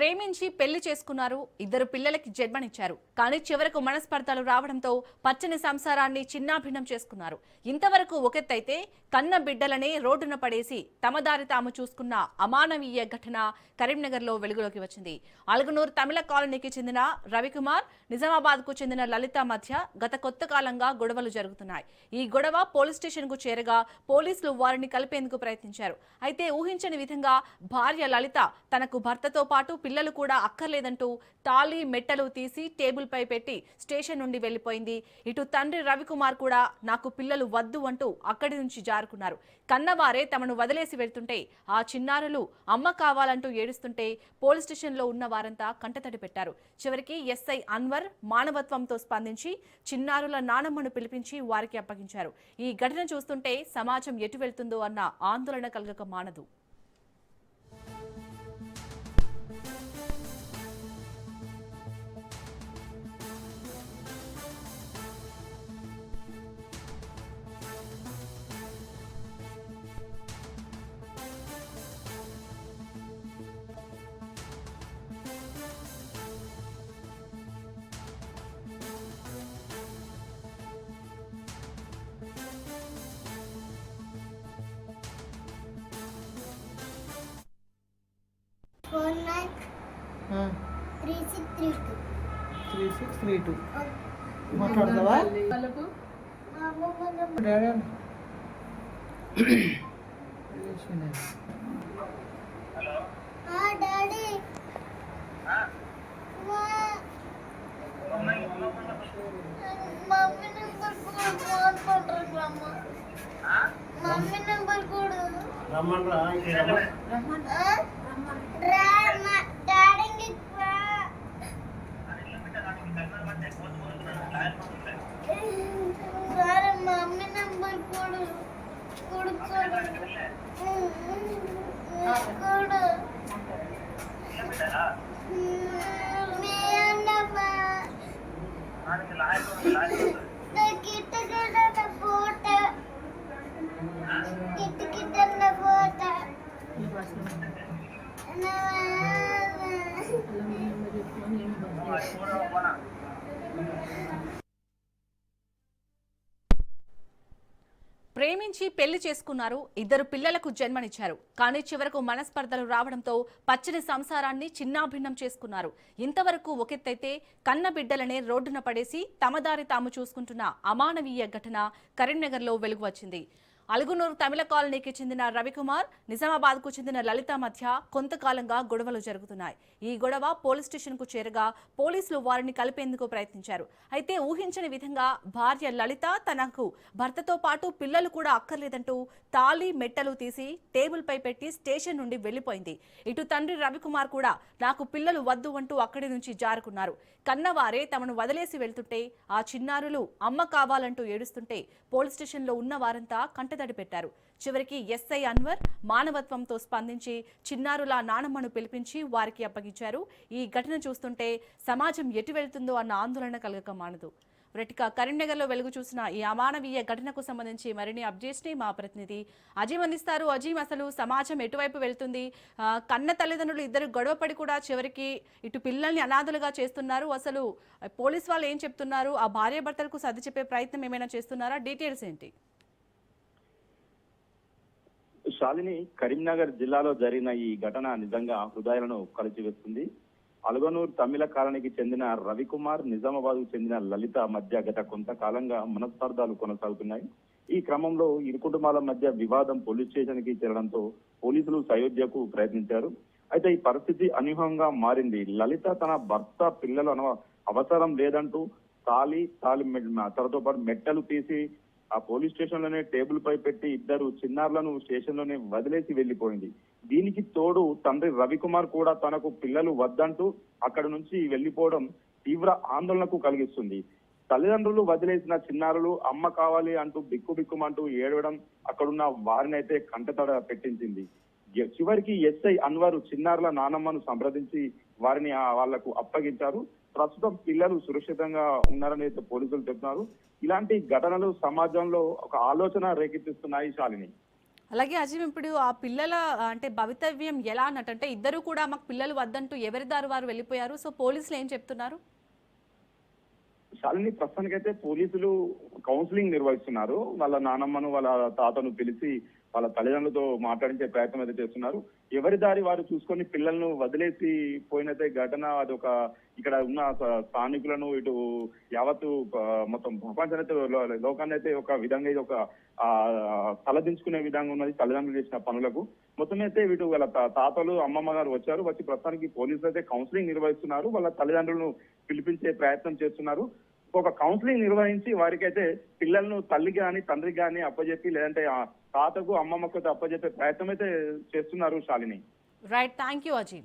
ప్రేమించి పెళ్లి చేసుకున్నారు. ఇద్దరు పిల్లలకి జన్మనిచ్చారు. కానీ చివరకు మనస్పర్ధలు రావడంతో పచ్చని సంసారాన్ని చిన్నాభిన్నం చేసుకున్నారు. ఇంతవరకు ఒకెత్తైతే కన్న బిడ్డలనే రోడ్డున పడేసి తమ దారి తాము చూసుకున్న అమానవీయ ఘటన కరీంనగర్లో వెలుగులోకి వచ్చింది. అలుగునూరు తమిళ కాలనీకి చెందిన రవికుమార్, నిజామాబాద్కు చెందిన లలిత మధ్య గత కొత్త కాలంగా గొడవలు జరుగుతున్నాయి. ఈ గొడవ పోలీస్ స్టేషన్కు చేరగా పోలీసులు వారిని కలిపేందుకు ప్రయత్నించారు. అయితే ఊహించని విధంగా భార్య లలిత తనకు భర్తతో పాటు పిల్లలు కూడా అక్కర్లేదంటూ తాళి మెట్టలు తీసి టేబుల్ పై పెట్టి స్టేషన్ నుండి వెళ్లిపోయింది. ఇటు తండ్రి రవికుమార్ కూడా నాకు పిల్లలు వద్దు అంటూ అక్కడి నుంచి జారుకున్నారు. కన్నవారే తమను వదిలేసి వెళ్తుంటే ఆ చిన్నారులు అమ్మ కావాలంటూ ఏడుస్తుంటే పోలీస్ స్టేషన్లో ఉన్న వారంతా కంటతడి పెట్టారు. చివరికి ఎస్ఐ అన్వర్ మానవత్వంతో స్పందించి చిన్నారుల నానమ్మను పిలిపించి వారికి అప్పగించారు. ఈ ఘటన చూస్తుంటే సమాజం ఎటు వెళ్తుందో అన్న ఆందోళన కలగక మానదు. Phone 3632. 3632 మాట్లాడతావా daddy daddy mummy number mummy number కూడా రమ్మన్రా మమ్మీ నెంబర్ కూడా ఫోటో కిట్ట ఫోటో ప్రేమించి పెళ్లి చేసుకున్నారు. ఇద్దరు పిల్లలకు జన్మనిచ్చారు. కానీ చివరకు మనస్పర్ధలు రావడంతో పచ్చని సంసారాన్ని చిన్నాభిన్నం చేసుకున్నారు. ఇంతవరకు ఒకెత్తైతే కన్న బిడ్డలనే రోడ్డున పడేసి తమ దారి తాము చూసుకుంటున్న అమానవీయ ఘటన కరీంనగర్లో వెలుగు వచ్చింది. అలుగునూరు తమిళ కాలనీకి చెందిన రవికుమార్, నిజామాబాద్కు చెందిన లలిత మధ్య కొంతకాలంగా గొడవలు జరుగుతున్నాయి. ఈ గొడవ పోలీస్ స్టేషన్కు చేరగా పోలీసులు వారిని కలిపేందుకు ప్రయత్నించారు. అయితే ఊహించని విధంగా భార్య లలిత తనకు భర్తతో పాటు పిల్లలు కూడా అక్కర్లేదంటూ తాళి మెట్టలు తీసి టేబుల్ పై పెట్టి స్టేషన్ నుండి వెళ్లిపోయింది. ఇటు తండ్రి రవికుమార్ కూడా నాకు పిల్లలు వద్దు అంటూ అక్కడి నుంచి జారుకున్నారు. కన్నవారే తమను వదిలేసి వెళ్తుంటే ఆ చిన్నారులు అమ్మ కావాలంటూ ఏడుస్తుంటే పోలీస్ స్టేషన్లో ఉన్న వారంతా కంటతడి పెట్టారు. చివరికి ఎస్ఐ అన్వర్ మానవత్వంతో స్పందించి చిన్నారుల నానమ్మను పిలిపించి వారికి అప్పగించారు. ఈ ఘటన చూస్తుంటే సమాజం ఎటు వెళ్తుందో అన్న ఆందోళన కలగక మానదు. రెటిక కరీంనగర్లో వెలుగు చూసిన ఈ అమానవీయ ఘటనకు సంబంధించి మరిన్ని అప్డేట్స్ ని మా ప్రతినిధి అజీమ్ అందిస్తారు. అజీమ్, అసలు సమాజం ఎటువైపు వెళ్తుంది? కన్న తల్లిదండ్రులు ఇద్దరు గొడవపడి కూడా చివరికి ఇటు పిల్లల్ని అనాథలుగా చేస్తున్నారు. అసలు పోలీస్ వాళ్ళు ఏం చెప్తున్నారు? ఆ భార్యాభర్తలకు సర్ది చెప్పే ప్రయత్నం ఏమైనా చేస్తున్నారా? డీటెయిల్స్ ఏంటి? శాలిని, కరీంనగర్ జిల్లాలో జరిగిన ఈ ఘటన నిజంగా హృదయాలను కలిచివేస్తుంది. అలుగనూరు తమిళ కాలనీకి చెందిన రవికుమార్, నిజామాబాద్ కు చెందిన లలిత మధ్య గత కొంతకాలంగా మనస్పర్ధాలు కొనసాగుతున్నాయి. ఈ క్రమంలో ఇరు కుటుంబాల మధ్య వివాదం పోలీస్ స్టేషన్ కి చేరడంతో పోలీసులు సయోధ్యకు ప్రయత్నించారు. అయితే ఈ పరిస్థితి అనూహ్యంగా మారింది. లలిత తన భర్త పిల్లలు అవసరం లేదంటూ తాళితో పాటు మెట్టలు తీసి ఆ పోలీస్ స్టేషన్ లోనే టేబుల్ పై పెట్టి ఇద్దరు చిన్నారులను స్టేషన్ లోనే వదిలేసి వెళ్లిపోయింది. దీనికి తోడు తండ్రి రవికుమార్ కూడా తనకు పిల్లలు వద్దంటూ అక్కడి నుంచి వెళ్లిపోవడం తీవ్ర ఆందోళనకు కలిగిస్తుంది. తల్లిదండ్రులు వదిలేసిన చిన్నారులు అమ్మ కావాలి అంటూ బిక్కుబిక్కుమంటూ ఏడవడం అక్కడున్న వారిని అయితే కంటతడ పెట్టించింది. చివరికి ఎస్ఐ అన్వర్ చిన్నారుల నానమ్మను సంప్రదించి వారిని వాళ్లకు అప్పగించారు. ప్రస్తుతం పిల్లలు సురక్షితంగా ఉన్నారని అయితే పోలీసులు చెప్తున్నారు. ఇలాంటి ఘటనలు సమాజంలో ఒక ఆలోచన రేకెత్తిస్తున్నాయి. శాలిని, అలాగే అజీం ఇప్పుడు ఆ పిల్లల అంటే భవితవ్యం ఎలా అన్నట్టు అంటే ఇద్దరు కూడా మాకు పిల్లలు వద్దంటూ ఎవరి దారి వారు వెళ్ళిపోయారు. సో పోలీసులు ఏం చెప్తున్నారు? శాలిని ప్రస్తుతానికైతే పోలీసులు కౌన్సిలింగ్ నిర్వహిస్తున్నారు. వాళ్ళ నానమ్మను వాళ్ళ తాతను పిలిచి వాళ్ళ తల్లిదండ్రులతో మాట్లాడించే ప్రయత్నం అయితే చేస్తున్నారు. ఎవరి దారి వారు చూసుకొని పిల్లలను వదిలేసి పోయినైతే ఘటన అదొక ఇక్కడ ఉన్న స్థానికులను ఇటు యావత్తు మొత్తం ప్రపంచాన్ని లోకాన్ని అయితే ఒక విధంగా ఇది ఒక తలదించుకునే విధంగా ఉన్నది తల్లిదండ్రులు చేసిన పనులకు. మొత్తం అయితే వీటి వాళ్ళ తాతలు అమ్మమ్మ గారు వచ్చారు. వచ్చి ప్రస్తుతానికి పోలీసులు అయితే కౌన్సిలింగ్ నిర్వహిస్తున్నారు. వాళ్ళ తల్లిదండ్రులను పిలిపించే ప్రయత్నం చేస్తున్నారు. ఒక కౌన్సిలింగ్ నిర్వహించి వారికి అయితే పిల్లలను తల్లికి కానీ తండ్రికి కానీ అప్పచెప్పి లేదంటే తాతకు అమ్మమ్మకు అప్పచెప్పే ప్రయత్నం అయితే చేస్తున్నారు Shalini. Right, thank you Azeem.